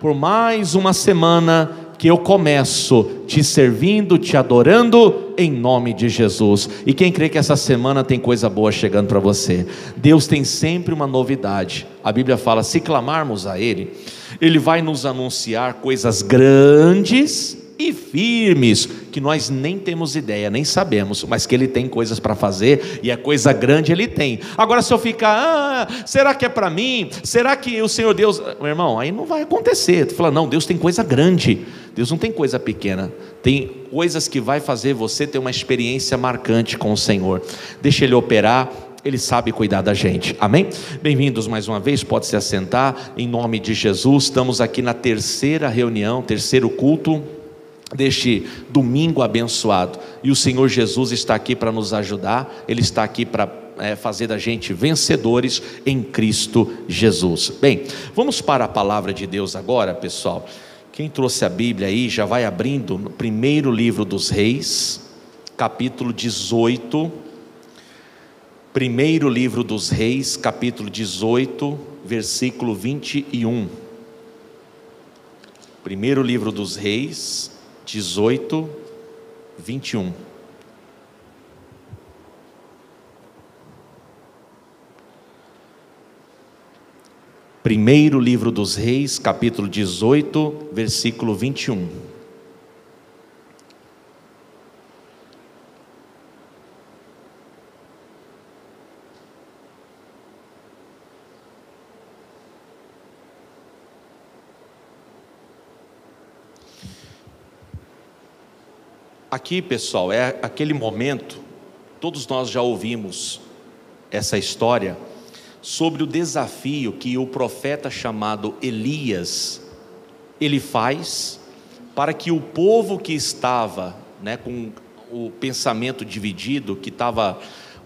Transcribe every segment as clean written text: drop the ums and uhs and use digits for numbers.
por mais uma semana que eu começo te servindo, te adorando, em nome de Jesus. E quem crê que essa semana tem coisa boa chegando para você? Deus tem sempre uma novidade. A Bíblia fala, se clamarmos a Ele, Ele vai nos anunciar coisas grandes e firmes, que nós nem temos ideia, nem sabemos, mas que Ele tem coisas para fazer, e a coisa grande Ele tem. Agora se eu ficar, será que é para mim? Será que o Senhor Deus... Meu irmão, aí não vai acontecer. Tu fala, não, Deus tem coisa grande, Deus não tem coisa pequena, tem coisas que vai fazer você ter uma experiência marcante com o Senhor. Deixa Ele operar, Ele sabe cuidar da gente, amém? Bem-vindos mais uma vez, pode se assentar, em nome de Jesus. Estamos aqui na terceira reunião, terceiro culto deste domingo abençoado, e o Senhor Jesus está aqui para nos ajudar. Ele está aqui para fazer da gente vencedores em Cristo Jesus. Bem, vamos para a palavra de Deus agora, pessoal. Quem trouxe a Bíblia aí, já vai abrindo no primeiro livro dos Reis, capítulo 18, primeiro livro dos Reis, capítulo 18, versículo 21, primeiro livro dos Reis, 18, 21. Primeiro livro dos Reis, capítulo 18, versículo 21. Aqui, pessoal, é aquele momento, todos nós já ouvimos essa história, sobre o desafio que o profeta chamado Elias, ele faz, para que o povo que estava, com o pensamento dividido,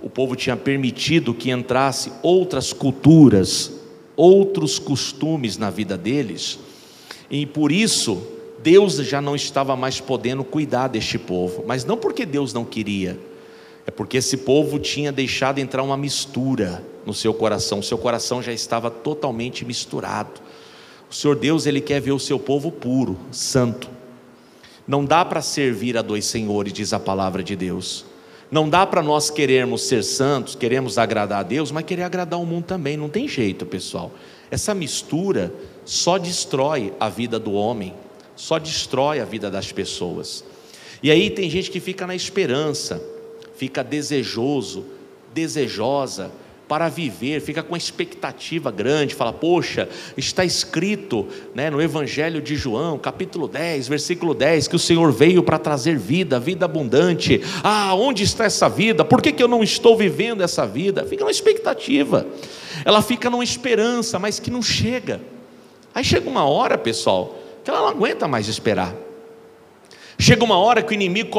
o povo tinha permitido que entrasse outras culturas, outros costumes na vida deles, e por isso, Deus já não estava mais podendo cuidar deste povo, mas não porque Deus não queria, é porque esse povo tinha deixado entrar uma mistura no seu coração. O seu coração já estava totalmente misturado. O Senhor Deus, Ele quer ver o seu povo puro, santo. Não dá para servir a dois senhores, diz a palavra de Deus. Não dá para nós querermos ser santos, queremos agradar a Deus, mas querer agradar o mundo também. Não tem jeito, pessoal. Essa mistura só destrói a vida do homem, só destrói a vida das pessoas. E aí tem gente que fica na esperança, fica desejoso, desejosa para viver, fica com expectativa grande, fala, poxa, está escrito no Evangelho de João, capítulo 10, versículo 10, que o Senhor veio para trazer vida, vida abundante. Onde está essa vida? Por que eu não estou vivendo essa vida? Fica numa expectativa, ela fica numa esperança, mas que não chega. Aí chega uma hora, pessoal, que ela não aguenta mais esperar. Chega uma hora que o inimigo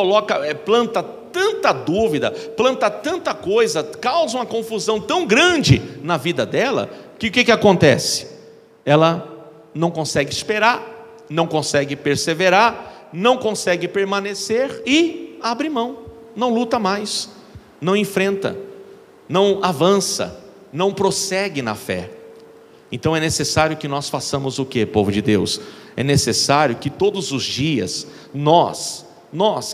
planta tanta dúvida, planta tanta coisa, causa uma confusão tão grande na vida dela, que o que acontece? Ela não consegue esperar, não consegue perseverar, não consegue permanecer e abre mão, não luta mais, não enfrenta, não avança, não prossegue na fé. Então é necessário que nós façamos o que, povo de Deus? É necessário que todos os dias, nós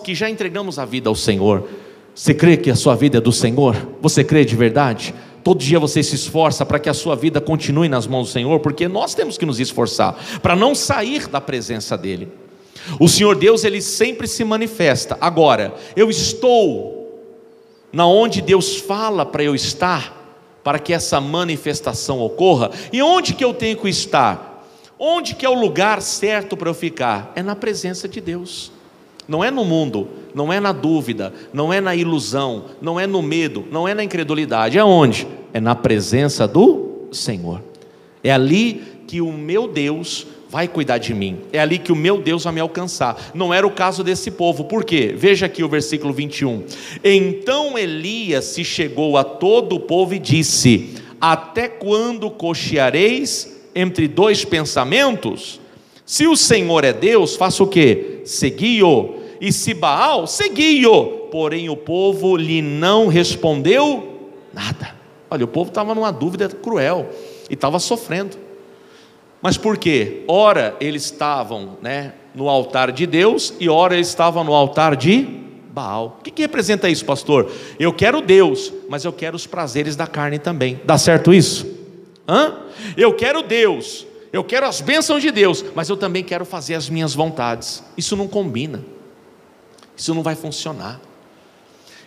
que já entregamos a vida ao Senhor, você crê que a sua vida é do Senhor? Você crê de verdade? Todo dia você se esforça para que a sua vida continue nas mãos do Senhor, porque nós temos que nos esforçar para não sair da presença dEle. O Senhor Deus, Ele sempre se manifesta. Agora, eu estou na onde Deus fala para eu estar, para que essa manifestação ocorra. E onde que eu tenho que estar? Onde que é o lugar certo para eu ficar? É na presença de Deus. Não é no mundo, não é na dúvida, não é na ilusão, não é no medo, não é na incredulidade. É onde? É na presença do Senhor. É ali que o meu Deus vai cuidar de mim, é ali que o meu Deus vai me alcançar. Não era o caso desse povo. Por quê? Veja aqui o versículo 21. Então Elias se chegou a todo o povo e disse: até quando cocheareis entre dois pensamentos? Se o Senhor é Deus, faça o quê? Segui-o. E se Baal, segui-o. Porém o povo lhe não respondeu nada. Olha, o povo estava numa dúvida cruel e estava sofrendo. Mas por quê? Ora eles estavam, no altar de Deus, e ora eles estavam no altar de Baal. O que representa isso, pastor? Eu quero Deus, mas eu quero os prazeres da carne também. Dá certo isso? Eu quero Deus, eu quero as bênçãos de Deus, mas eu também quero fazer as minhas vontades. Isso não combina, isso não vai funcionar.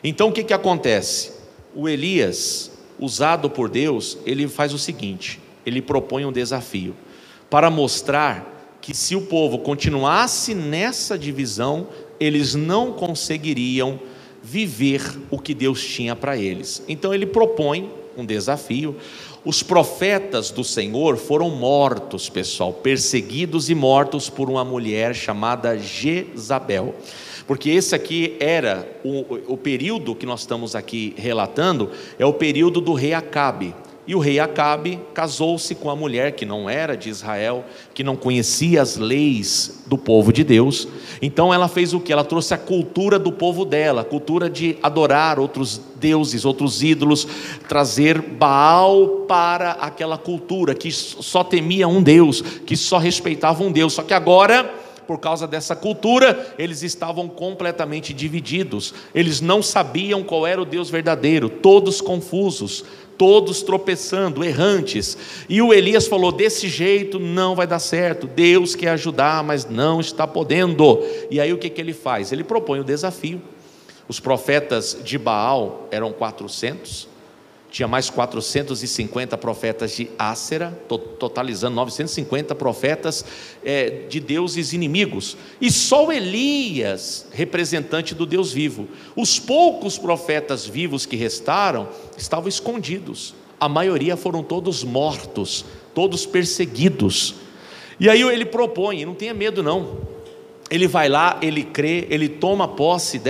Então o que acontece? O Elias, usado por Deus, ele faz o seguinte: ele propõe um desafio para mostrar que se o povo continuasse nessa divisão, eles não conseguiriam viver o que Deus tinha para eles. Então ele propõe um desafio. Os profetas do Senhor foram mortos, pessoal, perseguidos e mortos por uma mulher chamada Jezabel. Porque esse aqui era o período que nós estamos aqui relatando, é o período do rei Acabe. E o rei Acabe casou-se com a mulher que não era de Israel, que não conhecia as leis do povo de Deus. Então ela fez o que? Ela trouxe a cultura do povo dela, a cultura de adorar outros deuses, outros ídolos, trazer Baal para aquela cultura que só temia um Deus, que só respeitava um Deus. Só que agora, por causa dessa cultura, eles estavam completamente divididos. Eles não sabiam qual era o Deus verdadeiro, todos confusos, todos tropeçando, errantes. E o Elias falou: desse jeito não vai dar certo, Deus quer ajudar, mas não está podendo. E aí o que ele faz? Ele propõe o desafio. Os profetas de Baal eram 400, tinha mais 450 profetas de Ácera, totalizando 950 profetas de deuses inimigos, e só o Elias, representante do Deus vivo. Os poucos profetas vivos que restaram estavam escondidos, a maioria foram todos mortos, todos perseguidos. E aí ele propõe, não tenha medo não, ele vai lá, ele crê, ele toma posse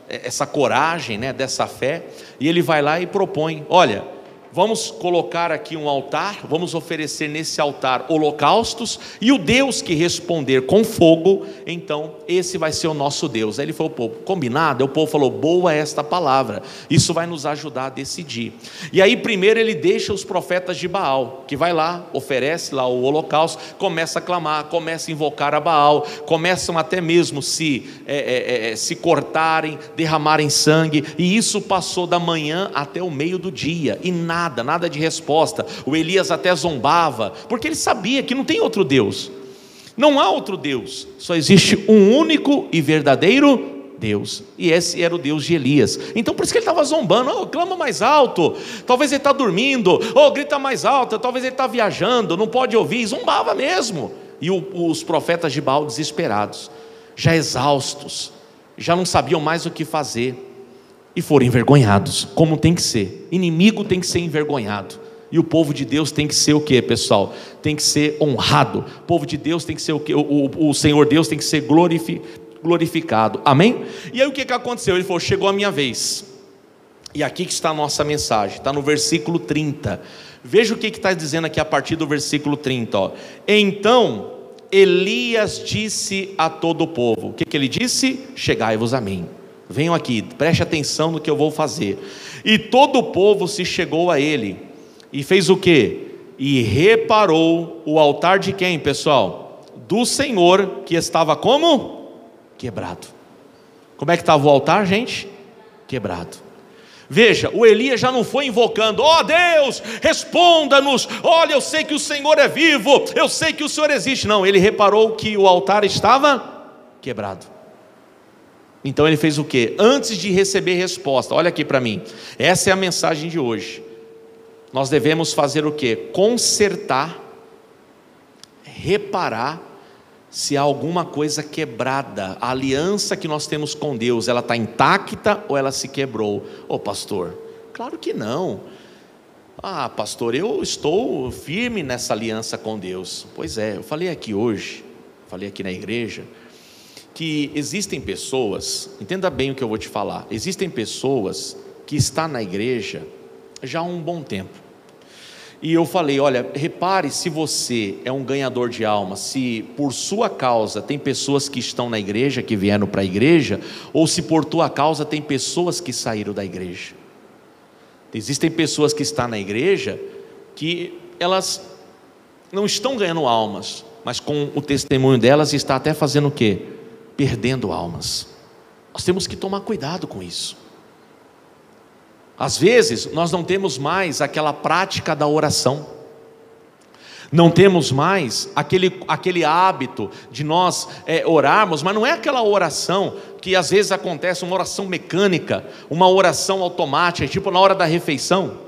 essa coragem, dessa fé, e ele vai lá e propõe: olha, vamos colocar aqui um altar, vamos oferecer nesse altar holocaustos, e o Deus que responder com fogo, então esse vai ser o nosso Deus. Aí ele falou: povo, combinado? Aí o povo falou: boa esta palavra, isso vai nos ajudar a decidir. E aí primeiro ele deixa os profetas de Baal, que vai lá, oferece lá o holocausto, começa a clamar, começa a invocar a Baal, começam até mesmo se cortarem, derramarem sangue, e isso passou da manhã até o meio do dia, e nada de resposta. O Elias até zombava, porque ele sabia que não tem outro Deus, não há outro Deus, só existe um único e verdadeiro Deus, e esse era o Deus de Elias. Então por isso que ele estava zombando: clama mais alto, talvez ele está dormindo, grita mais alto, talvez ele está viajando, não pode ouvir. Zombava mesmo. E os profetas de Baal, desesperados, já exaustos, já não sabiam mais o que fazer, e foram envergonhados, como tem que ser. Inimigo tem que ser envergonhado, e o povo de Deus tem que ser o que, pessoal? Tem que ser honrado. O povo de Deus tem que ser o que? O Senhor Deus tem que ser glorificado, amém? E aí o que aconteceu? Ele falou: chegou a minha vez. E aqui que está a nossa mensagem, está no versículo 30, veja o que está dizendo aqui a partir do versículo 30, Então Elias disse a todo o povo, o que ele disse? Chegai-vos a mim, venham aqui, preste atenção no que eu vou fazer. E todo o povo se chegou a ele, e fez o que? E reparou o altar de quem, pessoal? Do Senhor, que estava como? Quebrado. Como é que estava o altar, gente? Quebrado. Veja, o Elias já não foi invocando: Deus, responda-nos, olha, eu sei que o Senhor é vivo, eu sei que o Senhor existe. Não, ele reparou que o altar estava quebrado. Então ele fez o que? Antes de receber resposta, olha aqui para mim, essa é a mensagem de hoje. Nós devemos fazer o que? Consertar, reparar se há alguma coisa quebrada. A aliança que nós temos com Deus, ela está intacta ou ela se quebrou? Pastor, claro que não. Pastor, eu estou firme nessa aliança com Deus. Pois é, eu falei aqui hoje, falei aqui na igreja, que existem pessoas, entenda bem o que eu vou te falar, existem pessoas que estão na igreja já há um bom tempo, e eu falei: olha, repare se você é um ganhador de alma, se por sua causa tem pessoas que estão na igreja, que vieram para a igreja, ou se por tua causa tem pessoas que saíram da igreja. Existem pessoas que estão na igreja, que elas não estão ganhando almas, mas com o testemunho delas está até fazendo o quê? Perdendo almas. Nós temos que tomar cuidado com isso. Às vezes nós não temos mais aquela prática da oração, não temos mais aquele hábito de nós orarmos, mas não é aquela oração que às vezes acontece, uma oração mecânica, uma oração automática, tipo na hora da refeição: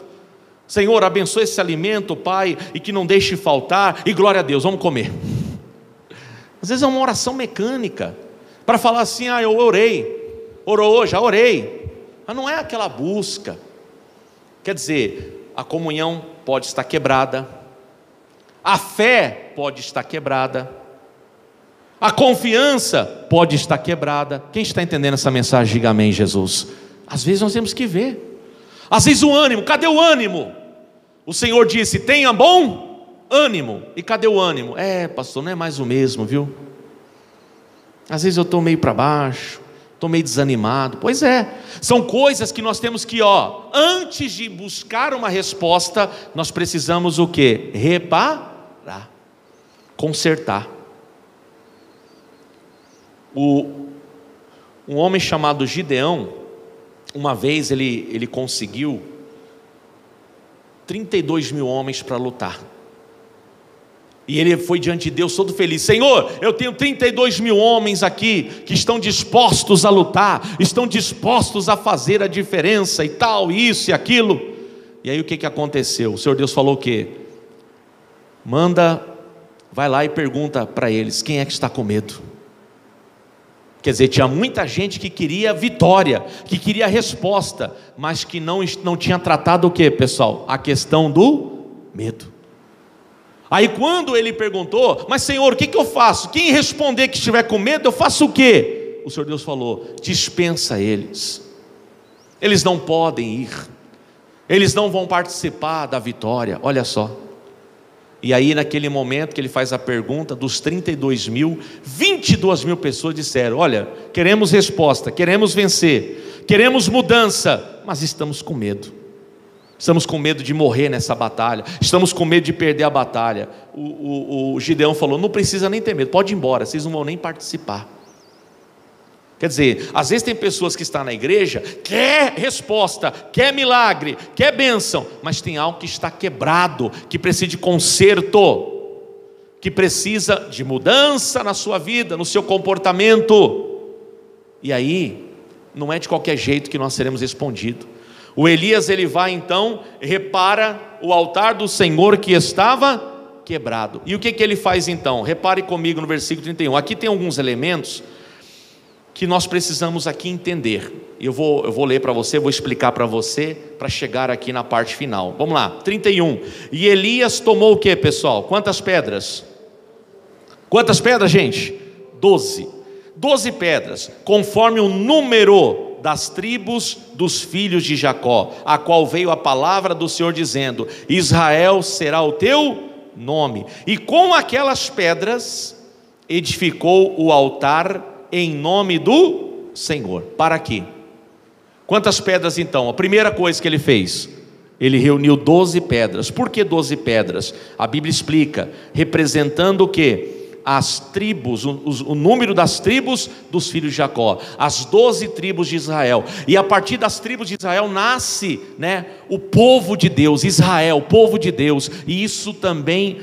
Senhor, abençoe esse alimento, Pai, e que não deixe faltar, e glória a Deus, vamos comer. Às vezes é uma oração mecânica, para falar assim: eu orei, orou, já orei, mas não é aquela busca. Quer dizer, a comunhão pode estar quebrada, a fé pode estar quebrada, a confiança pode estar quebrada. Quem está entendendo essa mensagem, diga amém, Jesus. Às vezes nós temos que ver. Às vezes o ânimo, cadê o ânimo? O Senhor disse: tenha bom ânimo. E cadê o ânimo? Pastor, não é mais o mesmo, viu? Às vezes eu estou meio para baixo, estou meio desanimado. Pois é, são coisas que nós temos que, antes de buscar uma resposta, nós precisamos o quê? Reparar, consertar. Um homem chamado Gideão, uma vez ele conseguiu 32 mil homens para lutar. E ele foi diante de Deus todo feliz: Senhor, eu tenho 32 mil homens aqui que estão dispostos a lutar, estão dispostos a fazer a diferença e tal, isso e aquilo. E aí o que aconteceu? O Senhor Deus falou o quê? Vai lá e pergunta para eles: quem é que está com medo? Quer dizer, tinha muita gente que queria vitória, que queria resposta, mas que não tinha tratado o que, pessoal? A questão do medo. Aí quando ele perguntou: mas Senhor, o que eu faço? Quem responder que estiver com medo, eu faço o quê? O Senhor Deus falou: dispensa eles, eles não podem ir, eles não vão participar da vitória. Olha só. E aí naquele momento que ele faz a pergunta, dos 32 mil, 22 mil pessoas disseram: olha, queremos resposta, queremos vencer, queremos mudança, mas estamos com medo. Estamos com medo de morrer nessa batalha, estamos com medo de perder a batalha. O Gideão falou: não precisa nem ter medo, pode ir embora, vocês não vão nem participar. Quer dizer, às vezes tem pessoas que estão na igreja, quer resposta, quer milagre, quer bênção, mas tem algo que está quebrado, que precisa de conserto, que precisa de mudança na sua vida, no seu comportamento. E aí, não é de qualquer jeito que nós seremos respondidos. O Elias, ele vai então, repara o altar do Senhor que estava quebrado. E o que ele faz então? Repare comigo no versículo 31. Aqui tem alguns elementos que nós precisamos aqui entender. Eu vou ler para você, vou explicar para você, para chegar aqui na parte final. Vamos lá, 31. E Elias tomou o que, pessoal? Quantas pedras? Quantas pedras, gente? 12. 12 pedras, conforme o número das tribos dos filhos de Jacó, a qual veio a palavra do Senhor dizendo: Israel será o teu nome. E com aquelas pedras edificou o altar em nome do Senhor. Para quê? Quantas pedras então? A primeira coisa que ele fez, ele reuniu 12 pedras. Por que 12 pedras? A Bíblia explica, representando o quê? As tribos, o número das tribos dos filhos de Jacó, as 12 tribos de Israel. E a partir das tribos de Israel nasce, o povo de Deus, Israel, o povo de Deus. E isso também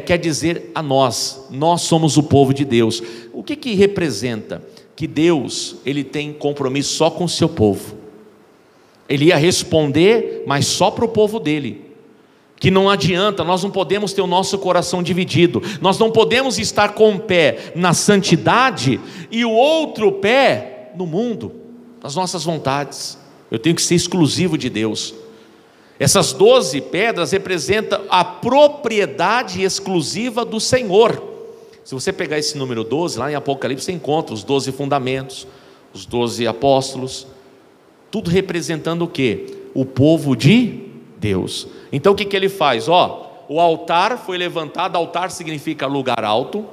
quer dizer a nós somos o povo de Deus. O que representa? Que Deus, ele tem compromisso só com o seu povo. Ele ia responder, mas só para o povo dele. Que não adianta, nós não podemos ter o nosso coração dividido, nós não podemos estar com um pé na santidade e o outro pé no mundo, nas nossas vontades. Eu tenho que ser exclusivo de Deus. Essas 12 pedras representam a propriedade exclusiva do Senhor. Se você pegar esse número 12, lá em Apocalipse, você encontra os 12 fundamentos, os 12 apóstolos, tudo representando o quê? O povo de Deus. Então o que ele faz? O altar foi levantado. Altar significa lugar alto.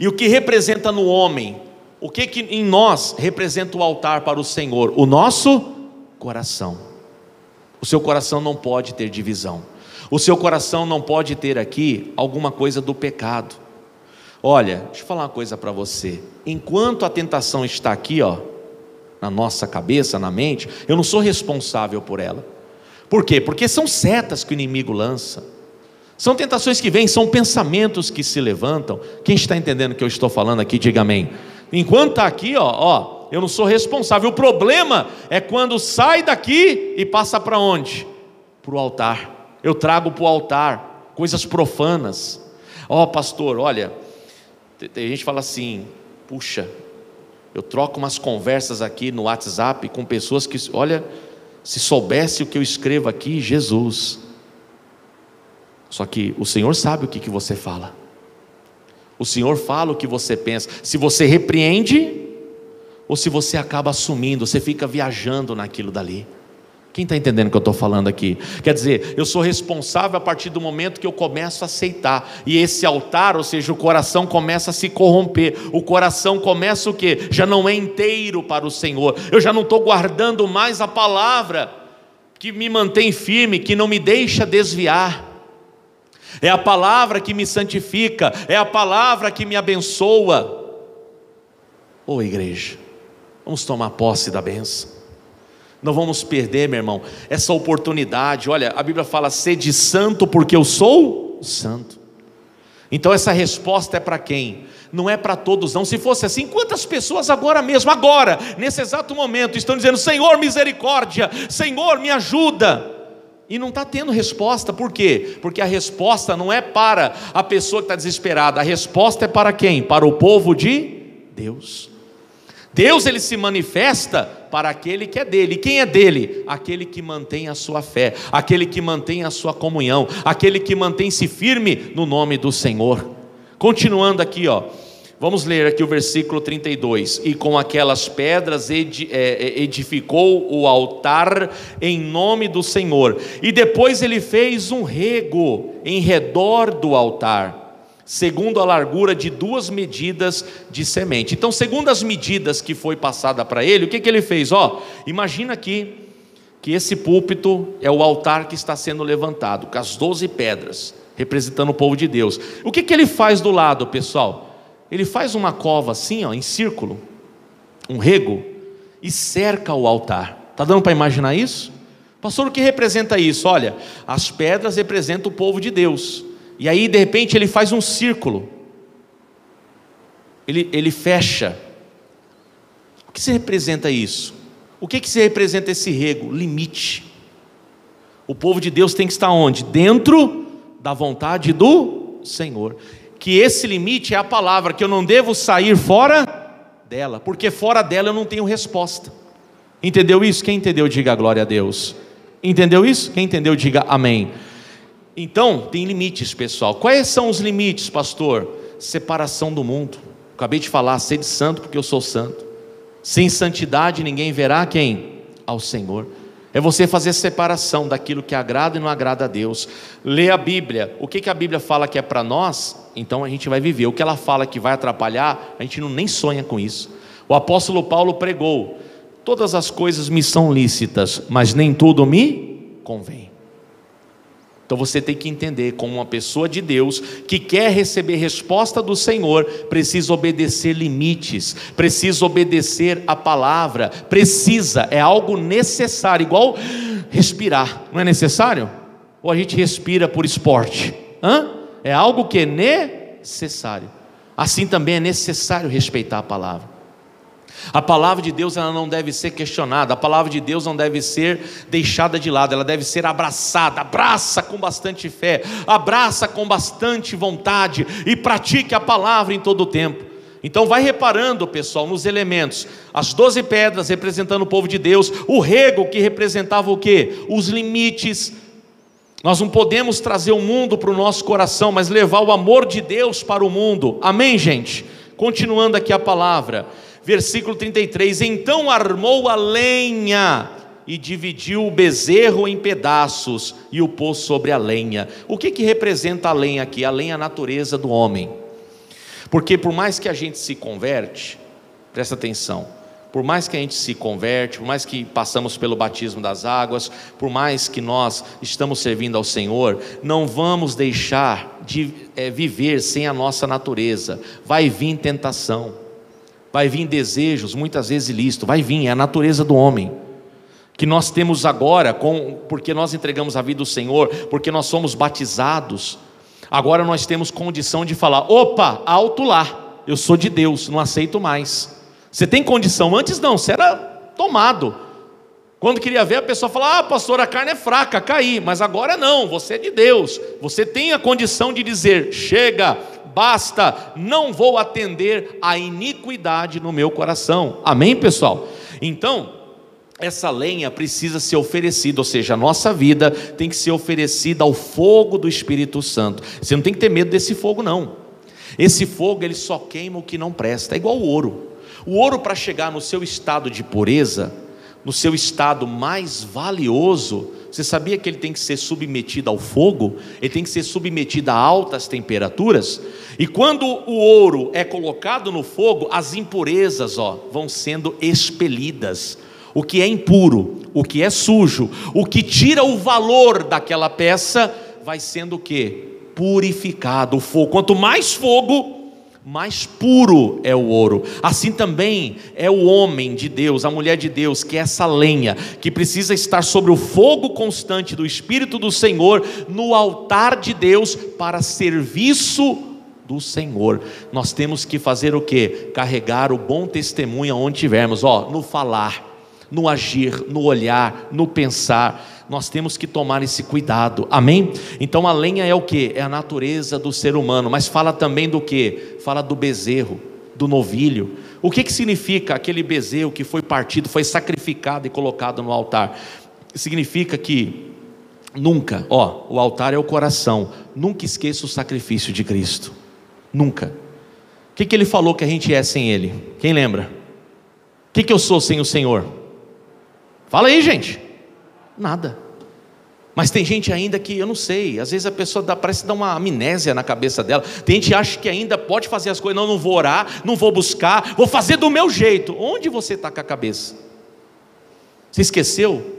E o que representa no homem? O que em nós representa o altar para o Senhor? O nosso coração. O seu coração não pode ter divisão. O seu coração não pode ter aqui alguma coisa do pecado. Olha, deixa eu falar uma coisa para você. Enquanto a tentação está aqui, ó, na nossa cabeça, na mente, eu não sou responsável por ela. Por quê? Porque são setas que o inimigo lança. São tentações que vêm, são pensamentos que se levantam. Quem está entendendo o que eu estou falando aqui, diga amém. Enquanto está aqui, ó, eu não sou responsável. O problema é quando sai daqui e passa para onde? Para o altar. Eu trago para o altar coisas profanas. Pastor, olha, tem gente que fala assim, puxa, eu troco umas conversas aqui no WhatsApp com pessoas que, olha, se soubesse o que eu escrevo aqui, Jesus. Só que o Senhor sabe o que você fala. O Senhor fala o que você pensa. Se você repreende, ou se você acaba assumindo, você fica viajando naquilo dali. Quem está entendendo o que eu estou falando aqui? Quer dizer, eu sou responsável a partir do momento que eu começo a aceitar. E esse altar, ou seja, o coração começa a se corromper. O coração começa o quê? Já não é inteiro para o Senhor. Eu já não estou guardando mais a palavra que me mantém firme, que não me deixa desviar. É a palavra que me santifica, é a palavra que me abençoa. Igreja, vamos tomar posse da bênção. Não vamos perder, meu irmão, essa oportunidade. Olha, a Bíblia fala, sede santo porque eu sou santo. Então essa resposta é para quem? Não é para todos não. Se fosse assim, quantas pessoas agora mesmo, agora, nesse exato momento, estão dizendo, Senhor, misericórdia, Senhor, me ajuda, e não está tendo resposta. Por quê? Porque a resposta não é para a pessoa que está desesperada. A resposta é para quem? Para o povo de Deus. Deus, ele se manifesta para aquele que é dele. Quem é dele? Aquele que mantém a sua fé, aquele que mantém a sua comunhão, aquele que mantém-se firme no nome do Senhor. Continuando aqui, vamos ler aqui o versículo 32. E com aquelas pedras edificou o altar em nome do Senhor. E depois ele fez um rego em redor do altar, segundo a largura de 2 medidas de semente. Então, segundo as medidas que foi passada para ele, o que ele fez? Imagina aqui que esse púlpito é o altar que está sendo levantado, com as 12 pedras, representando o povo de Deus. O que ele faz do lado, pessoal? Ele faz uma cova assim, em círculo, um rego, e cerca o altar. Está dando para imaginar isso? Pastor, o que representa isso? Olha, as pedras representam o povo de Deus. E aí de repente ele faz um círculo, ele fecha. O que se representa isso? O que se representa esse rego? Limite. O povo de Deus tem que estar onde? Dentro da vontade do Senhor. Que esse limite é a palavra, que eu não devo sair fora dela, porque fora dela eu não tenho resposta. Entendeu isso? Quem entendeu, diga glória a Deus. Entendeu isso? Quem entendeu, diga amém. Então, tem limites, pessoal. Quais são os limites, pastor? Separação do mundo. Acabei de falar, sede santo porque eu sou santo. Sem santidade ninguém verá quem? Ao Senhor. É você fazer separação daquilo que agrada e não agrada a Deus. Lê a Bíblia. O que a Bíblia fala que é para nós, então a gente vai viver. O que ela fala que vai atrapalhar, a gente nem sonha com isso. O apóstolo Paulo pregou, todas as coisas me são lícitas, mas nem tudo me convém. Então você tem que entender, como uma pessoa de Deus que quer receber resposta do Senhor, precisa obedecer limites, precisa obedecer a palavra, é algo necessário, igual respirar, não é necessário? Ou a gente respira por esporte? É algo que é necessário. Assim também é necessário respeitar a palavra. A palavra de Deus, ela não deve ser questionada, a palavra de Deus não deve ser deixada de lado, ela deve ser abraçada. Abraça com bastante fé, abraça com bastante vontade e pratique a palavra em todo o tempo. Então vai reparando, pessoal, nos elementos. As 12 pedras representando o povo de Deus, o rego que representava o quê? Os limites. Nós não podemos trazer o mundo para o nosso coração, mas levar o amor de Deus para o mundo. Amém, gente? Continuando aqui a palavra, versículo 33, então armou a lenha e dividiu o bezerro em pedaços e o pôs sobre a lenha. O que representa a lenha aqui? A lenha é a natureza do homem. Porque por mais que a gente se converte, presta atenção, por mais que a gente se converte, por mais que passamos pelo batismo das águas, por mais que nós estamos servindo ao Senhor, não vamos deixar de viver sem a nossa natureza. Vai vir tentação, vai vir desejos, muitas vezes ilícitos, vai vir, é a natureza do homem, que nós temos agora, porque nós entregamos a vida ao Senhor, porque nós somos batizados. Agora nós temos condição de falar: opa, alto lá, eu sou de Deus, não aceito mais. Você tem condição, antes não, você era tomado. Quando queria ver, a pessoa falava: ah, pastor, a carne é fraca, caí. Mas agora não, você é de Deus, você tem a condição de dizer: chega, basta, não vou atender a iniquidade no meu coração. Amém, pessoal? Então, essa lenha precisa ser oferecida, ou seja, a nossa vida tem que ser oferecida ao fogo do Espírito Santo. Você não tem que ter medo desse fogo, não. Esse fogo, ele só queima o que não presta, é igual o ouro. O ouro, para chegar no seu estado de pureza, no seu estado mais valioso, você sabia que ele tem que ser submetido ao fogo? Ele tem que ser submetido a altas temperaturas. E quando o ouro é colocado no fogo, as impurezas vão sendo expelidas. O que é impuro, o que é sujo, o que tira o valor daquela peça, vai sendo o quê? Purificado. O fogo, quanto mais fogo, mais puro é o ouro. Assim também é o homem de Deus, a mulher de Deus, que é essa lenha, que precisa estar sobre o fogo constante do Espírito do Senhor, no altar de Deus, para serviço do Senhor. Nós temos que fazer o quê? Carregar o bom testemunho aonde tivermos, no falar, no agir, no olhar, no pensar. Nós temos que tomar esse cuidado, amém? Então a lenha é o que? É a natureza do ser humano, mas fala também do que? Fala do bezerro, do novilho. O que significa aquele bezerro que foi partido, foi sacrificado e colocado no altar? Significa que nunca, o altar é o coração, nunca esqueça o sacrifício de Cristo, nunca. O que ele falou que a gente é sem Ele? Quem lembra? O que eu sou sem o Senhor? Fala aí, gente. Nada. Mas tem gente ainda que, eu não sei, às vezes a pessoa parece dar uma amnésia na cabeça dela. Tem gente que acha que ainda pode fazer as coisas. Não vou orar, não vou buscar, vou fazer do meu jeito. Onde você está com a cabeça? Você esqueceu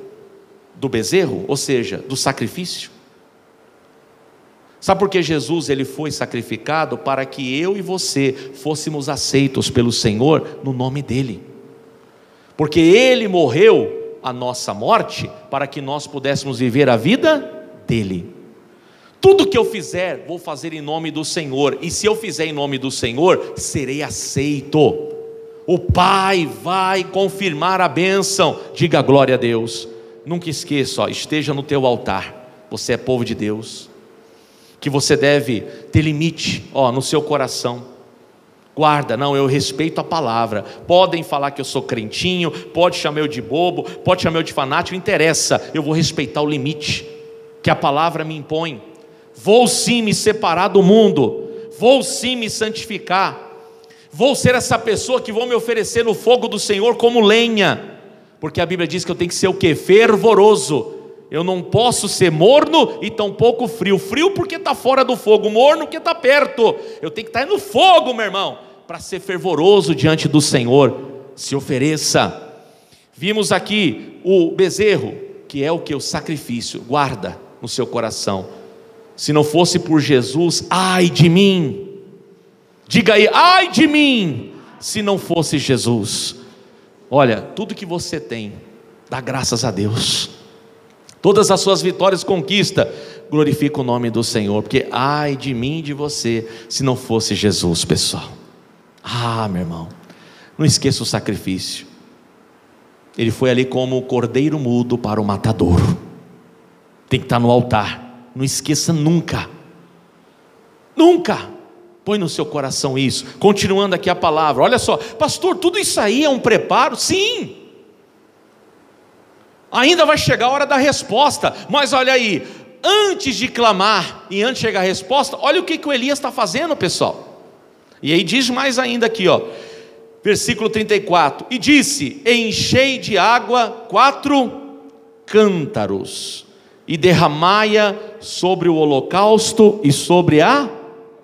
do bezerro? Ou seja, do sacrifício? Sabe por que Jesus ele foi sacrificado? Para que eu e você fôssemos aceitos pelo Senhor no nome dEle. Porque Ele morreu a nossa morte, para que nós pudéssemos viver a vida dEle. Tudo que eu fizer, vou fazer em nome do Senhor, e se eu fizer em nome do Senhor, serei aceito. O Pai vai confirmar a bênção. Diga glória a Deus. Nunca esqueça, esteja no teu altar, você é povo de Deus, que você deve ter limite, no seu coração. Guarda, não, eu respeito a palavra. Podem falar que eu sou crentinho, pode chamar eu de bobo, pode chamar eu de fanático, não interessa, eu vou respeitar o limite que a palavra me impõe. Vou sim me separar do mundo, vou sim me santificar, vou ser essa pessoa que vou me oferecer no fogo do Senhor como lenha, porque a Bíblia diz que eu tenho que ser o quê? Fervoroso. Eu não posso ser morno e tampouco frio. Frio porque está fora do fogo, morno porque está perto. Eu tenho que estar no fogo, meu irmão, para ser fervoroso diante do Senhor. Se ofereça. Vimos aqui o bezerro, que é o que? O sacrifício. Guarda no seu coração. Se não fosse por Jesus, ai de mim. Diga aí, ai de mim, se não fosse Jesus. Olha, tudo que você tem, dá graças a Deus. Todas as suas vitórias conquista, glorifica o nome do Senhor, porque ai de mim e de você, se não fosse Jesus, pessoal. Meu irmão, não esqueça o sacrifício. Ele foi ali como o cordeiro mudo para o matadouro. Tem que estar no altar, não esqueça nunca. Nunca. Põe no seu coração isso. Continuando aqui a palavra, olha só, pastor, tudo isso aí é um preparo? Sim. Ainda vai chegar a hora da resposta, mas olha aí, antes de clamar e antes de chegar a resposta, olha o que o Elias está fazendo, pessoal. E aí diz mais ainda aqui, versículo 34, e disse, enchei de água 4 cântaros, e derramai-a sobre o holocausto e sobre a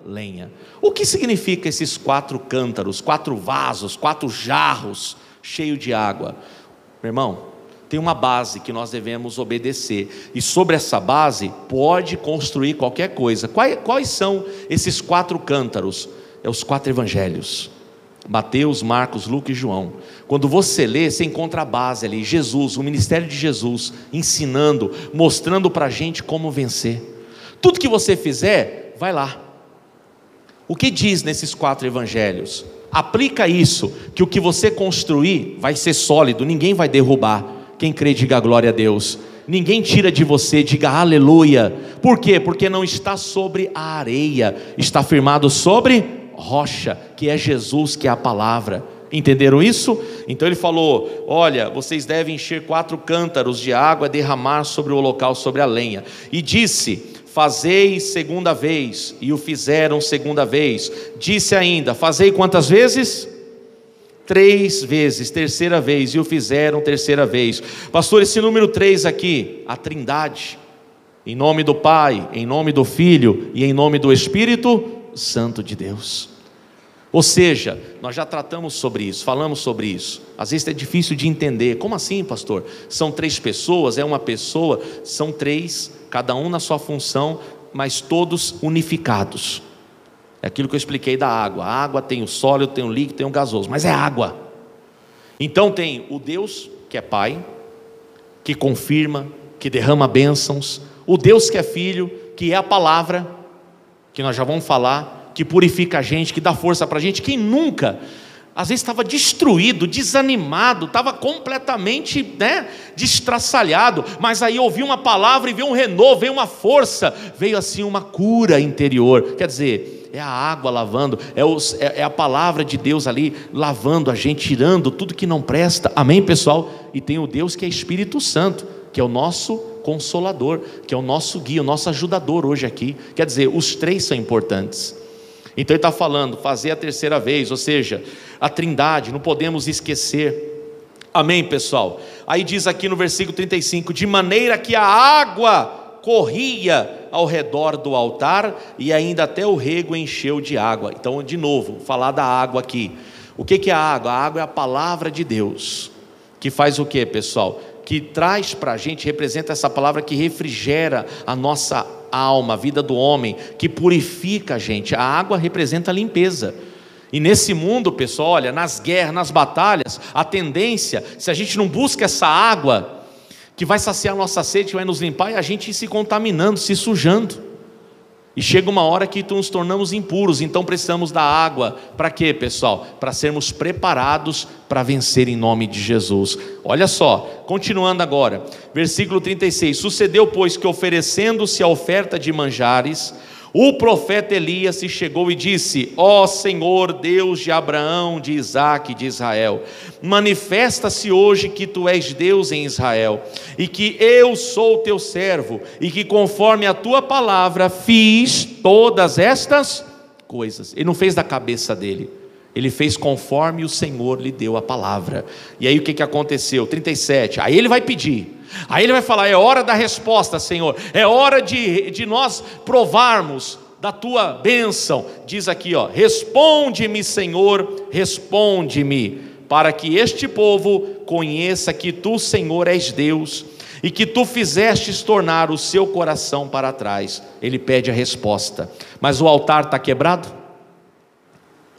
lenha. O que significa esses 4 cântaros, 4 vasos, 4 jarros, cheio de água. Meu irmão, tem uma base que nós devemos obedecer, e sobre essa base pode construir qualquer coisa. Quais são esses 4 cântaros? É os 4 evangelhos: Mateus, Marcos, Lucas e João. Quando você lê, você encontra a base ali, Jesus, o ministério de Jesus, ensinando, mostrando para a gente como vencer. Tudo que você fizer, vai lá. O que diz nesses 4 evangelhos? Aplica isso, que o que você construir vai ser sólido, ninguém vai derrubar. Quem crê, diga glória a Deus. Ninguém tira de você, diga aleluia. Por quê? Porque não está sobre a areia, está firmado sobre rocha, que é Jesus, que é a palavra. Entenderam isso? Então ele falou: olha, vocês devem encher 4 cântaros de água, derramar sobre o holocausto, sobre a lenha. E disse: fazei segunda vez. E o fizeram segunda vez. Disse ainda: fazei quantas vezes? 3 vezes, terceira vez. E o fizeram terceira vez. Pastor, esse número 3 aqui, a Trindade, em nome do Pai, em nome do Filho e em nome do Espírito Santo de Deus. Ou seja, nós já tratamos sobre isso, falamos sobre isso. Às vezes é difícil de entender. Como assim, pastor? São 3 pessoas, é uma pessoa, são 3, cada um na sua função, mas todos unificados. É aquilo que eu expliquei da água. A água tem o sólido, tem o líquido, tem o gasoso, mas é água. Então tem o Deus que é Pai, que confirma, que derrama bênçãos. O Deus que é Filho, que é a palavra, que nós já vamos falar, que purifica a gente, que dá força para a gente. Quem nunca, às vezes estava destruído, desanimado, estava completamente destraçalhado, mas aí ouviu uma palavra e veio um renovo, veio uma força, veio assim uma cura interior. Quer dizer, é a água lavando, é a palavra de Deus ali lavando a gente, tirando tudo que não presta. Amém, pessoal? E tem o Deus que é Espírito Santo, que é o nosso Consolador, que é o nosso guia, o nosso ajudador hoje aqui. Quer dizer, os 3 são importantes. Então ele está falando, fazer a terceira vez, ou seja, a Trindade, não podemos esquecer. Amém, pessoal? Aí diz aqui no versículo 35, de maneira que a água corria ao redor do altar, e ainda até o rego encheu de água. Então, de novo, falar da água aqui. O que é a água? A água é a palavra de Deus, que faz o que, pessoal? Que traz para a gente, representa essa palavra que refrigera a nossa alma, a vida do homem, que purifica a gente. A água representa a limpeza. E nesse mundo, pessoal, olha, nas guerras, nas batalhas, a tendência, se a gente não busca essa água, que vai saciar a nossa sede, que vai nos limpar, é a gente ir se contaminando, se sujando. E chega uma hora que nos tornamos impuros. Então precisamos da água. Para quê, pessoal? Para sermos preparados para vencer em nome de Jesus. Olha só, continuando agora, versículo 36, sucedeu pois que, oferecendo-se a oferta de manjares, o profeta Elias se chegou e disse: ó Senhor, Deus de Abraão, de Isaque e de Israel, manifesta-se hoje que tu és Deus em Israel, e que eu sou teu servo, e que conforme a tua palavra fiz todas estas coisas. Ele não fez da cabeça dele, ele fez conforme o Senhor lhe deu a palavra. E aí o que aconteceu? 37, aí ele vai pedir. Aí ele vai falar: é hora da resposta, Senhor, é hora de nós provarmos da tua bênção. Diz aqui, ó: responde-me, Senhor, responde-me, para que este povo conheça que tu, Senhor, és Deus, e que tu fizestes tornar o seu coração para trás. Ele pede a resposta. Mas o altar está quebrado?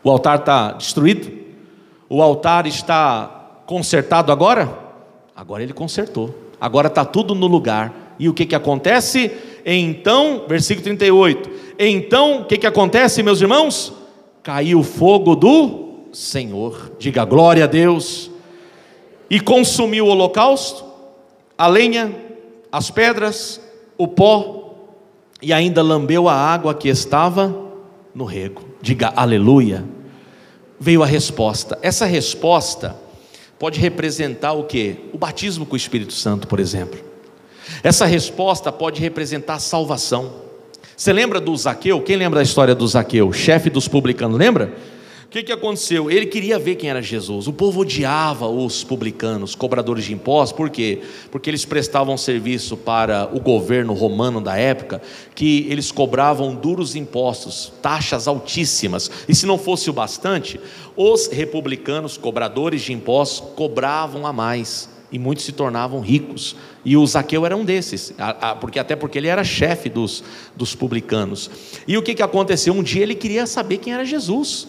O altar está destruído? O altar está consertado agora? Agora ele consertou. Agora está tudo no lugar. E o que acontece? Então, versículo 38, então o que acontece, meus irmãos? Caiu o fogo do Senhor, diga glória a Deus, e consumiu o holocausto, a lenha, as pedras, o pó, e ainda lambeu a água que estava no rego. Diga aleluia. Veio a resposta. Essa resposta pode representar o quê? O batismo com o Espírito Santo, por exemplo. Essa resposta pode representar a salvação. Você lembra do Zaqueu? Quem lembra da história do Zaqueu? Chefe dos publicanos, lembra? O que aconteceu? Ele queria ver quem era Jesus. O povo odiava os publicanos, cobradores de impostos. Por quê? Porque eles prestavam serviço para o governo romano da época, que eles cobravam duros impostos, taxas altíssimas. E se não fosse o bastante, os republicanos, cobradores de impostos, cobravam a mais. E muitos se tornavam ricos. E o Zaqueu era um desses, até porque ele era chefe dos publicanos. E o que aconteceu? Um dia ele queria saber quem era Jesus.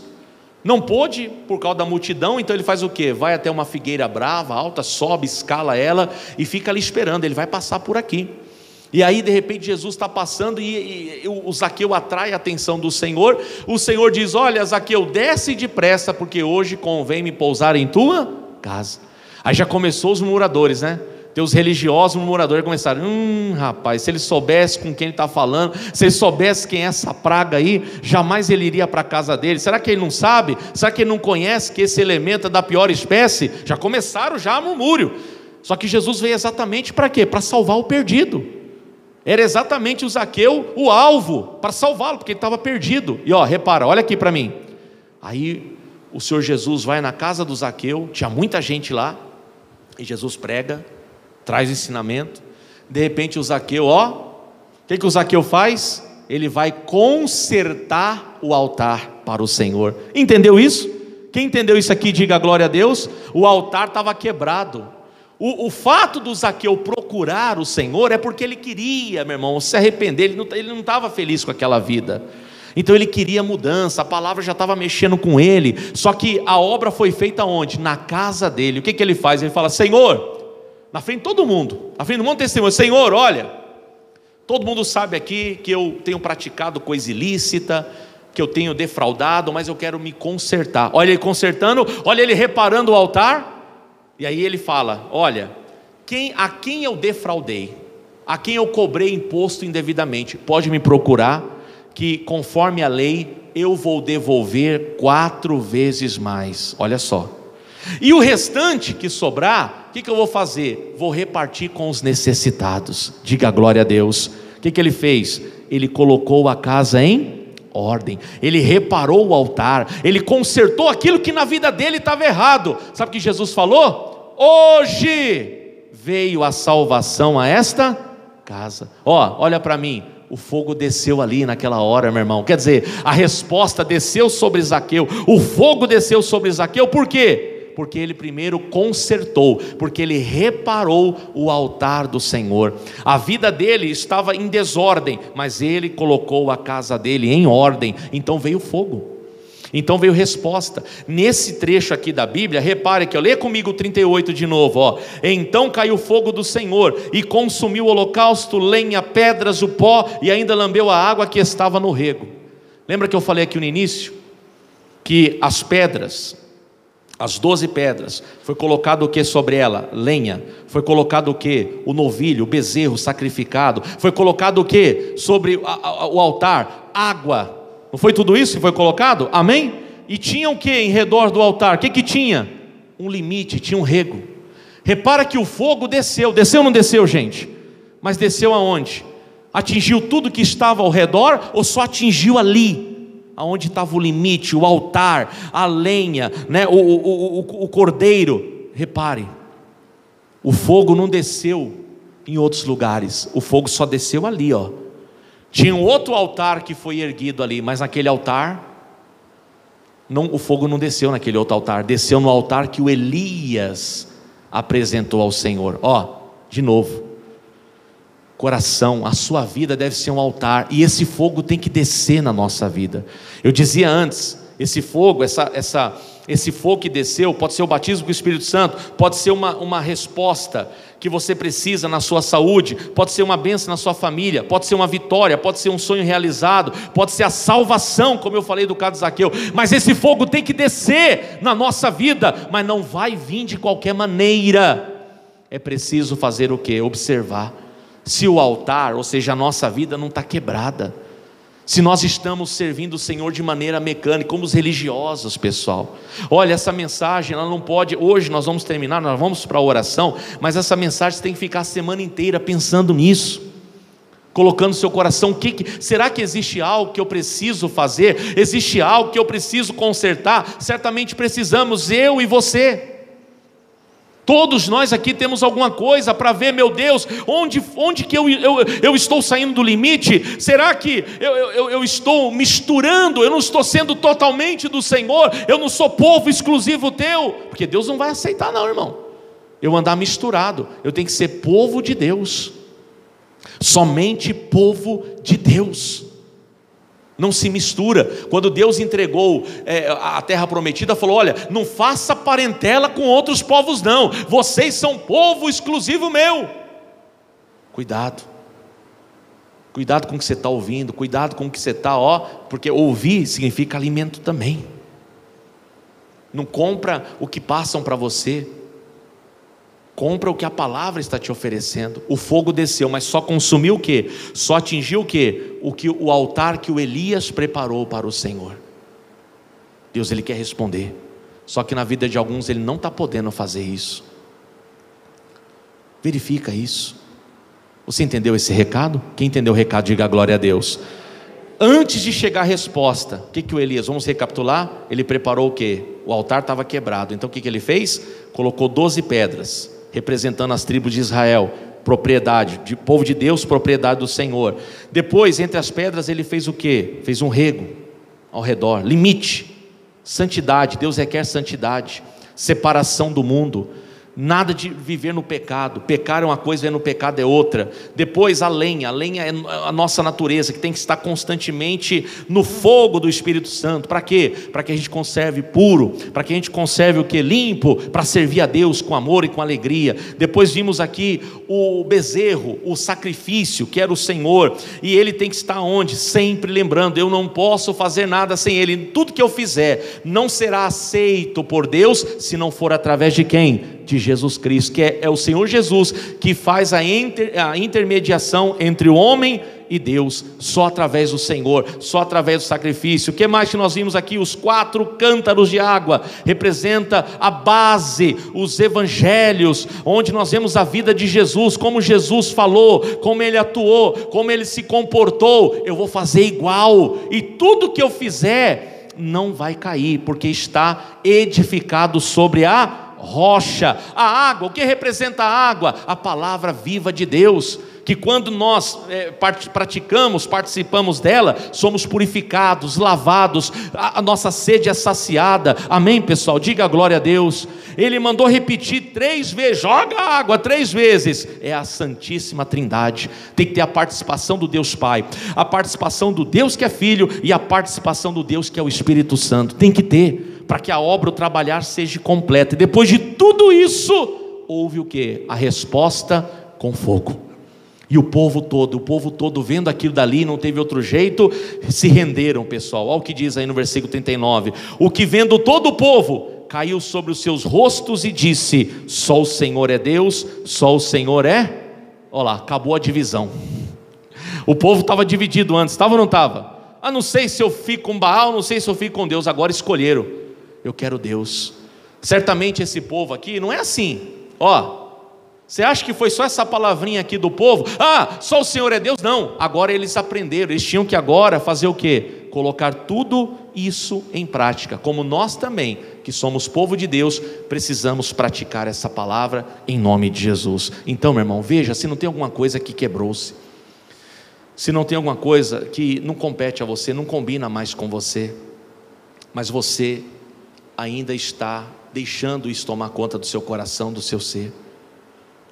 Não pôde por causa da multidão, então ele faz o quê? Vai até uma figueira brava, alta, sobe, escala ela e fica ali esperando, ele vai passar por aqui. E aí de repente Jesus está passando e o Zaqueu atrai a atenção do Senhor. O Senhor diz: olha, Zaqueu, desce depressa, porque hoje convém me pousar em tua casa. Aí já começou os murmuradores, né? Tem os religiosos murmuradores começaram: rapaz, se ele soubesse com quem ele está falando, se ele soubesse quem é essa praga aí, jamais ele iria para a casa dele. Será que ele não sabe? Será que ele não conhece que esse elemento é da pior espécie? Já começaram a murmúrio. Só que Jesus veio exatamente para quê? Para salvar o perdido. Era exatamente o Zaqueu o alvo, para salvá-lo, porque ele estava perdido. E repara, olha aqui para mim. Aí o Senhor Jesus vai na casa do Zaqueu, tinha muita gente lá, e Jesus prega, traz ensinamento. De repente o Zaqueu, o que o Zaqueu faz? Ele vai consertar o altar para o Senhor. Entendeu isso? Quem entendeu isso aqui, diga glória a Deus. O altar estava quebrado. O fato do Zaqueu procurar o Senhor é porque ele queria, meu irmão, se arrepender. Ele não estava feliz com aquela vida. Então ele queria mudança, a palavra já estava mexendo com ele. Só que a obra foi feita onde? Na casa dele. O que ele faz? Ele fala: Senhor, na frente de todo mundo, na frente do mundo testemunho: Senhor, olha, todo mundo sabe aqui que eu tenho praticado coisa ilícita, que eu tenho defraudado, mas eu quero me consertar. Olha ele consertando, olha ele reparando o altar. E aí ele fala: olha, a quem eu defraudei, a quem eu cobrei imposto indevidamente, pode me procurar, que conforme a lei eu vou devolver 4 vezes mais. Olha só. E o restante que sobrar, o que eu vou fazer? Vou repartir com os necessitados. Diga glória a Deus. O que ele fez? Ele colocou a casa em ordem, ele reparou o altar, ele consertou aquilo que na vida dele estava errado. Sabe o que Jesus falou? Hoje veio a salvação a esta casa. Olha para mim, o fogo desceu ali naquela hora, meu irmão. Quer dizer, a resposta desceu sobre Zaqueu, o fogo desceu sobre Zaqueu. Por quê? Porque ele primeiro consertou, porque ele reparou o altar do Senhor. A vida dele estava em desordem, mas ele colocou a casa dele em ordem. Então veio fogo, então veio resposta. Nesse trecho aqui da Bíblia, repare que lê comigo o 38 de novo. Então caiu o fogo do Senhor e consumiu o holocausto, lenha, pedras, o pó, e ainda lambeu a água que estava no rego. Lembra que eu falei aqui no início que as pedras, as 12 pedras, foi colocado o que sobre ela? Lenha. Foi colocado o que? O novilho, o bezerro sacrificado. Foi colocado o que? Sobre o altar? Água. Não foi tudo isso que foi colocado? Amém? E tinha o que em redor do altar? O que tinha? Um limite, tinha um rego. Repara que o fogo desceu. Desceu ou não desceu, gente? Mas desceu aonde? Atingiu tudo que estava ao redor ou só atingiu ali? Aonde estava o limite, o altar, a lenha, né? o cordeiro. Repare, o fogo não desceu em outros lugares, o fogo só desceu ali. Tinha um outro altar que foi erguido ali, mas naquele altar, o fogo não desceu naquele outro altar, desceu no altar que o Elias apresentou ao Senhor. De novo, coração, a sua vida deve ser um altar, e esse fogo tem que descer na nossa vida. Eu dizia antes, esse fogo, esse fogo que desceu, pode ser o batismo com o Espírito Santo, pode ser uma resposta que você precisa na sua saúde, pode ser uma bênção na sua família, pode ser uma vitória, pode ser um sonho realizado, pode ser a salvação, como eu falei do caso de Zaqueu. Mas esse fogo tem que descer na nossa vida, mas não vai vir de qualquer maneira. É preciso fazer o quê? Observar se o altar, ou seja, a nossa vida não está quebrada, se nós estamos servindo o Senhor de maneira mecânica, como os religiosos, pessoal. Olha, essa mensagem, ela não pode, hoje nós vamos terminar, nós vamos para a oração, mas essa mensagem tem que ficar a semana inteira pensando nisso. colocando no seu coração, será que existe algo que eu preciso fazer? Existe algo que eu preciso consertar? Certamente precisamos, eu e você. Todos nós aqui temos alguma coisa para ver, meu Deus, onde que eu estou saindo do limite? Será que eu estou misturando? Eu não estou sendo totalmente do Senhor? Eu não sou povo exclusivo teu? Porque Deus não vai aceitar não, irmão, eu andar misturado. Eu tenho que ser povo de Deus, somente povo de Deus. Não se mistura. Quando Deus entregou a terra prometida, falou: olha, não faça parentela com outros povos não, vocês são povo exclusivo meu. Cuidado com o que você está ouvindo, cuidado com o que você está, porque ouvir significa alimento também. Não compra o que passam para você, compra o que a palavra está te oferecendo. O fogo desceu, mas só consumiu o quê? Só atingiu o quê? O altar que o Elias preparou para o Senhor. Deus, Ele quer responder, só que na vida de alguns Ele não está podendo fazer isso. Verifica isso. Você entendeu esse recado? Quem entendeu o recado, diga glória a Deus. Antes de chegar a resposta, o que o Elias, vamos recapitular? Ele preparou o quê? O altar estava quebrado, então o que ele fez? Colocou 12 pedras, representando as tribos de Israel, propriedade, de povo de Deus, propriedade do Senhor. Depois, entre as pedras, ele fez o quê? Fez um rego ao redor, limite, santidade. Deus requer santidade, separação do mundo, nada de viver no pecado. Pecar é uma coisa, viver no pecado é outra. Depois a lenha é a nossa natureza, que tem que estar constantemente no fogo do Espírito Santo. Para quê? Para que a gente conserve puro, para que a gente conserve o que? Limpo, para servir a Deus com amor e com alegria. Depois vimos aqui o bezerro, o sacrifício, que era o Senhor, e Ele tem que estar onde? Sempre lembrando, eu não posso fazer nada sem Ele. Tudo que eu fizer não será aceito por Deus, se não for através de quem? De Jesus Cristo, que é o Senhor Jesus, que faz a intermediação entre o homem e Deus, só através do Senhor, só através do sacrifício. O que mais que nós vimos aqui? Os 4 cântaros de água, representa a base, os evangelhos, onde nós vemos a vida de Jesus, como Jesus falou, como Ele atuou, como Ele se comportou. Eu vou fazer igual, e tudo que eu fizer não vai cair, porque está edificado sobre a rocha. A água, o que representa a água? A palavra viva de Deus, que quando nós participamos dela, somos purificados, lavados, a nossa sede é saciada. Amém, pessoal? Diga glória a Deus. Ele mandou repetir 3 vezes, joga a água 3 vezes, é a Santíssima Trindade. Tem que ter a participação do Deus Pai, a participação do Deus que é Filho, e a participação do Deus que é o Espírito Santo. Tem que ter, para que a obra, o trabalhar seja completa. E depois de tudo isso, houve o que? A resposta com fogo. E o povo todo vendo aquilo dali, não teve outro jeito, se renderam, pessoal. Olha o que diz aí no versículo 39. O que vendo todo o povo, caiu sobre os seus rostos e disse: só o Senhor é Deus, só o Senhor é... Olha lá, acabou a divisão. O povo estava dividido antes, estava ou não estava? Não sei se eu fico com Baal, não sei se eu fico com Deus. Agora escolheram: eu quero Deus. Certamente esse povo aqui não é assim. Você acha que foi só essa palavrinha aqui do povo? Só o Senhor é Deus? Não, agora eles aprenderam. Eles tinham que agora fazer o quê? Colocar tudo isso em prática. Como nós também, que somos povo de Deus, precisamos praticar essa palavra em nome de Jesus. Então, meu irmão, veja se não tem alguma coisa que quebrou-se, se não tem alguma coisa que não compete a você, não combina mais com você, mas você ainda está deixando isso tomar conta do seu coração, do seu ser.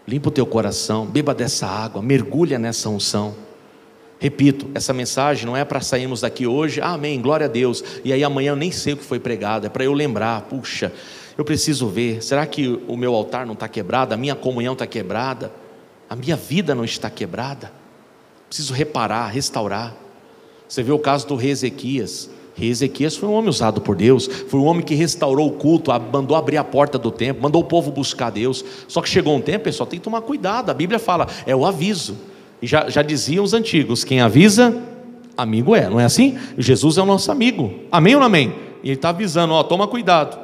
Limpa o teu coração, beba dessa água, mergulha nessa unção. Repito, essa mensagem não é para sairmos daqui hoje, amém, glória a Deus, e aí amanhã eu nem sei o que foi pregado. É para eu lembrar, puxa, eu preciso ver, será que o meu altar não está quebrado? A minha comunhão está quebrada? A minha vida não está quebrada? Preciso reparar, restaurar. Você vê o caso do rei Ezequias. Rei Ezequias foi um homem usado por Deus, foi um homem que restaurou o culto, mandou abrir a porta do templo, mandou o povo buscar Deus. Só que chegou um tempo, pessoal, tem que tomar cuidado. A Bíblia fala, é o aviso. E já diziam os antigos, quem avisa, amigo é, não é assim? Jesus é o nosso amigo, amém ou não amém? E ele está avisando, toma cuidado,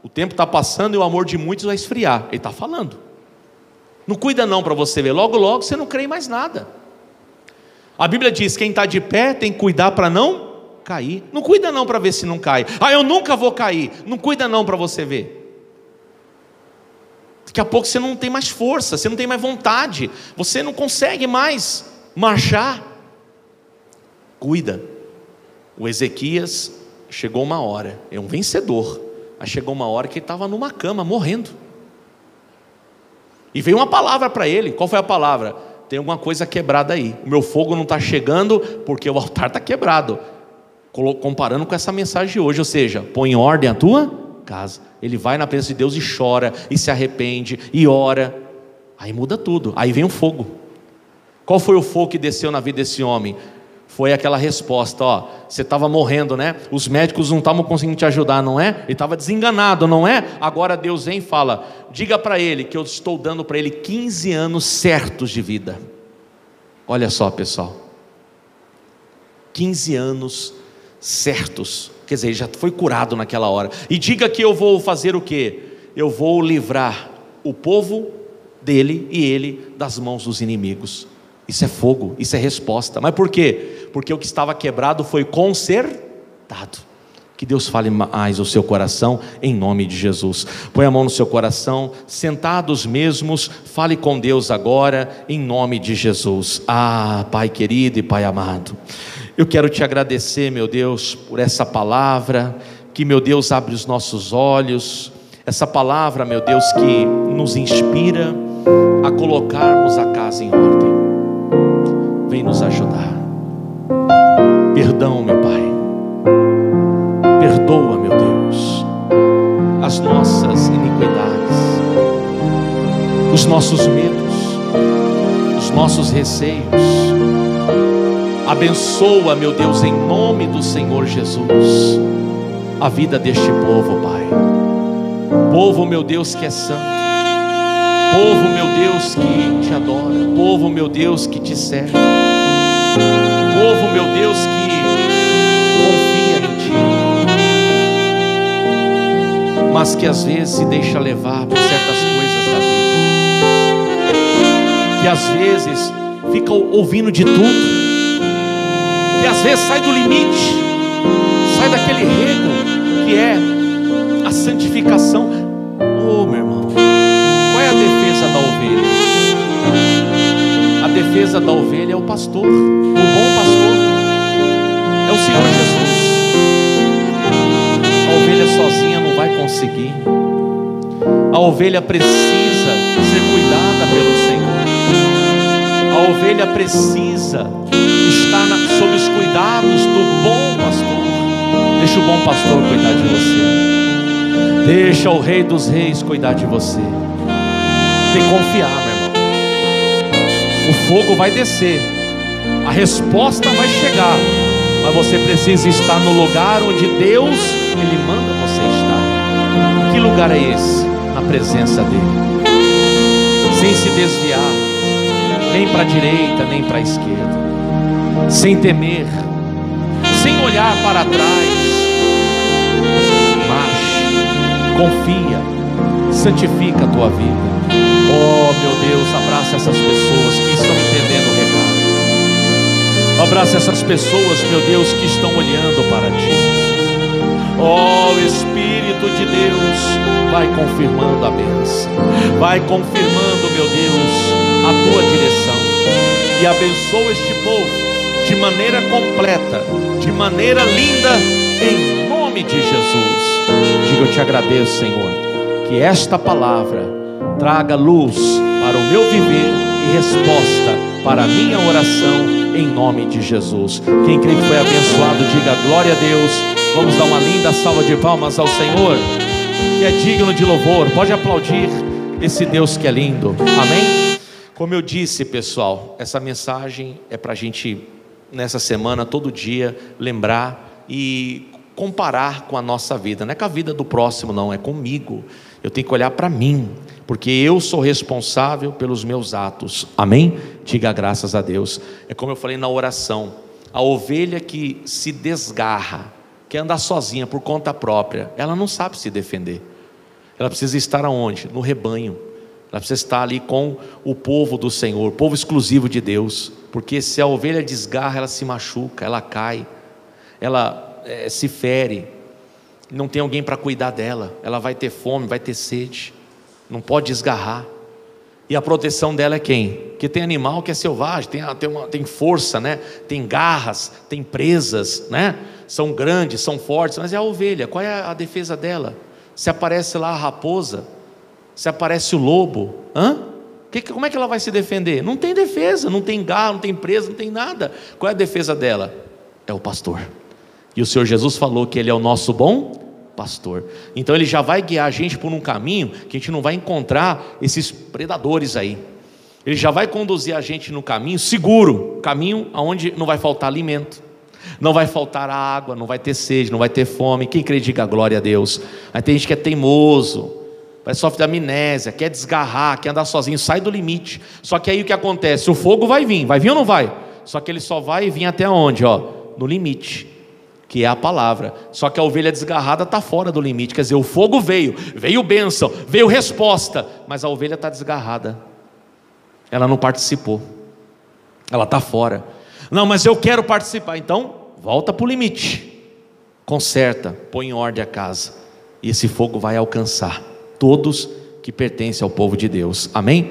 o tempo está passando e o amor de muitos vai esfriar. Ele está falando, não cuida não, para você ver, logo logo você não crê em mais nada. A Bíblia diz: quem está de pé tem que cuidar para não cair. Não cuida não para ver se não cai. Eu nunca vou cair. Não cuida não para você ver. Daqui a pouco você não tem mais força, você não tem mais vontade, você não consegue mais marchar. Cuida. O Ezequias chegou uma hora, é um vencedor, mas chegou uma hora que ele estava numa cama, morrendo. E veio uma palavra para ele. Qual foi a palavra? Tem alguma coisa quebrada aí. O meu fogo não está chegando porque o altar está quebrado. Comparando com essa mensagem de hoje, ou seja, põe em ordem a tua casa. Ele vai na presença de Deus e chora, e se arrepende, e ora. Aí muda tudo, aí vem o fogo. Qual foi o fogo que desceu na vida desse homem? Foi aquela resposta: você estava morrendo, né? Os médicos não estavam conseguindo te ajudar, não é? Ele estava desenganado, não é? Agora Deus vem e fala: diga para ele que eu estou dando para ele 15 anos certos de vida. Olha só, pessoal, 15 anos certos, quer dizer, ele já foi curado naquela hora. E diga que eu vou fazer o quê? Eu vou livrar o povo dele e ele das mãos dos inimigos. Isso é fogo, isso é resposta. Mas por quê? Porque o que estava quebrado foi consertado. Que Deus fale mais ao seu coração, em nome de Jesus. Põe a mão no seu coração, sentados mesmos, fale com Deus agora, em nome de Jesus. Pai querido e Pai amado, eu quero te agradecer, meu Deus, por essa palavra, que, meu Deus, abre os nossos olhos, essa palavra, meu Deus, que nos inspira a colocarmos a casa em ordem. Vem nos ajudar. Perdão, meu Pai. Perdoa, meu Deus, as nossas iniquidades, os nossos medos, os nossos receios. Abençoa, meu Deus, em nome do Senhor Jesus, a vida deste povo, Pai. Povo, meu Deus, que é santo. Povo, meu Deus, que te adora. Povo, meu Deus, que te serve. Povo, meu Deus, que confia em Ti, mas que às vezes se deixa levar por certas coisas da vida, que às vezes fica ouvindo de tudo, que às vezes sai do limite, sai daquele rego que é a santificação. Meu irmão, qual é a defesa da ovelha? A defesa da ovelha é o pastor, o bom pastor, é o Senhor Jesus. A ovelha sozinha não vai conseguir. A ovelha precisa ser cuidada pelo Senhor. A ovelha precisa estar sob os cuidados do bom pastor. Deixa o bom pastor cuidar de você. Deixa o Rei dos Reis cuidar de você. Tem que confiar, meu irmão. O fogo vai descer, a resposta vai chegar, mas você precisa estar no lugar onde Deus, Ele manda você estar. Que lugar é esse? Na presença dEle, sem se desviar, nem para a direita, nem para a esquerda, sem temer, sem olhar para trás. Marche, confia, santifica a tua vida. Meu Deus, abraça essas pessoas que estão entendendo o recado. Abraça essas pessoas, meu Deus, que estão olhando para Ti. Espírito de Deus, vai confirmando a bênção, vai confirmando, meu Deus, a Tua direção, e abençoa este povo de maneira completa, de maneira linda, em nome de Jesus. Diga: eu te agradeço, Senhor, que esta palavra traga luz para o meu viver e resposta para a minha oração, em nome de Jesus. Quem crê que foi abençoado, diga glória a Deus. Vamos dar uma linda salva de palmas ao Senhor, que é digno de louvor. Pode aplaudir esse Deus que é lindo. Amém? Como eu disse, pessoal, essa mensagem é para a gente, nessa semana, todo dia, lembrar e comparar com a nossa vida. Não é com a vida do próximo, não, é comigo. Eu tenho que olhar para mim, porque eu sou responsável pelos meus atos. Amém? Diga graças a Deus. É como eu falei na oração: a ovelha que se desgarra, quer andar sozinha por conta própria, ela não sabe se defender. Ela precisa estar aonde? No rebanho. Ela precisa estar ali com o povo do Senhor, povo exclusivo de Deus, porque se a ovelha desgarra, ela se machuca, ela cai, ela se fere, não tem alguém para cuidar dela, ela vai ter fome, vai ter sede, não pode desgarrar. E a proteção dela é quem? Porque tem animal que é selvagem, tem força, né? Tem garras, tem presas, né? São grandes, são fortes, mas é a ovelha. Qual é a defesa dela? Se aparece lá a raposa, se aparece o lobo, como é que ela vai se defender? Não tem defesa, não tem garra, não tem presa, não tem nada. Qual é a defesa dela? É o pastor. E o Senhor Jesus falou que Ele é o nosso bom pastor. Então Ele já vai guiar a gente por um caminho que a gente não vai encontrar esses predadores aí. Ele já vai conduzir a gente no caminho seguro, caminho onde não vai faltar alimento, não vai faltar água, não vai ter sede, não vai ter fome. Quem crê, diga glória a Deus. Aí tem gente que é teimoso, sofre de amnésia, quer desgarrar, quer andar sozinho, sai do limite. Só que aí o que acontece? O fogo vai vir ou não vai? Só que ele só vai vir até onde? No limite, que é a palavra. Só que a ovelha desgarrada está fora do limite. Quer dizer, o fogo veio bênção, veio resposta, mas a ovelha está desgarrada, ela não participou, ela está fora. Não, mas eu quero participar. Então volta para o limite, conserta, põe em ordem a casa, e esse fogo vai alcançar todos que pertencem ao povo de Deus. Amém?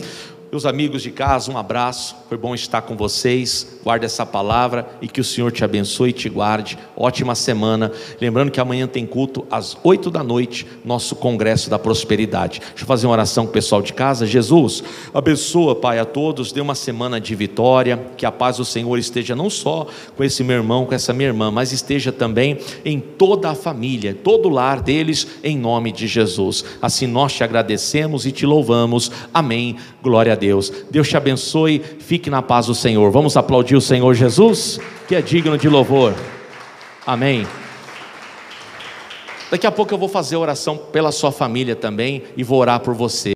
Meus amigos de casa, um abraço, foi bom estar com vocês. Guarde essa palavra e que o Senhor te abençoe e te guarde. Ótima semana. Lembrando que amanhã tem culto às 8 da noite, nosso congresso da prosperidade. Deixa eu fazer uma oração com o pessoal de casa. Jesus, abençoa, Pai, a todos, dê uma semana de vitória, que a paz do Senhor esteja não só com esse meu irmão, com essa minha irmã, mas esteja também em toda a família, todo o lar deles, em nome de Jesus. Assim nós te agradecemos e te louvamos. Amém. Glória a Deus. Deus te abençoe, fique na paz do Senhor. Vamos aplaudir o Senhor Jesus, que é digno de louvor. Amém. Daqui a pouco eu vou fazer oração pela sua família também, e vou orar por você.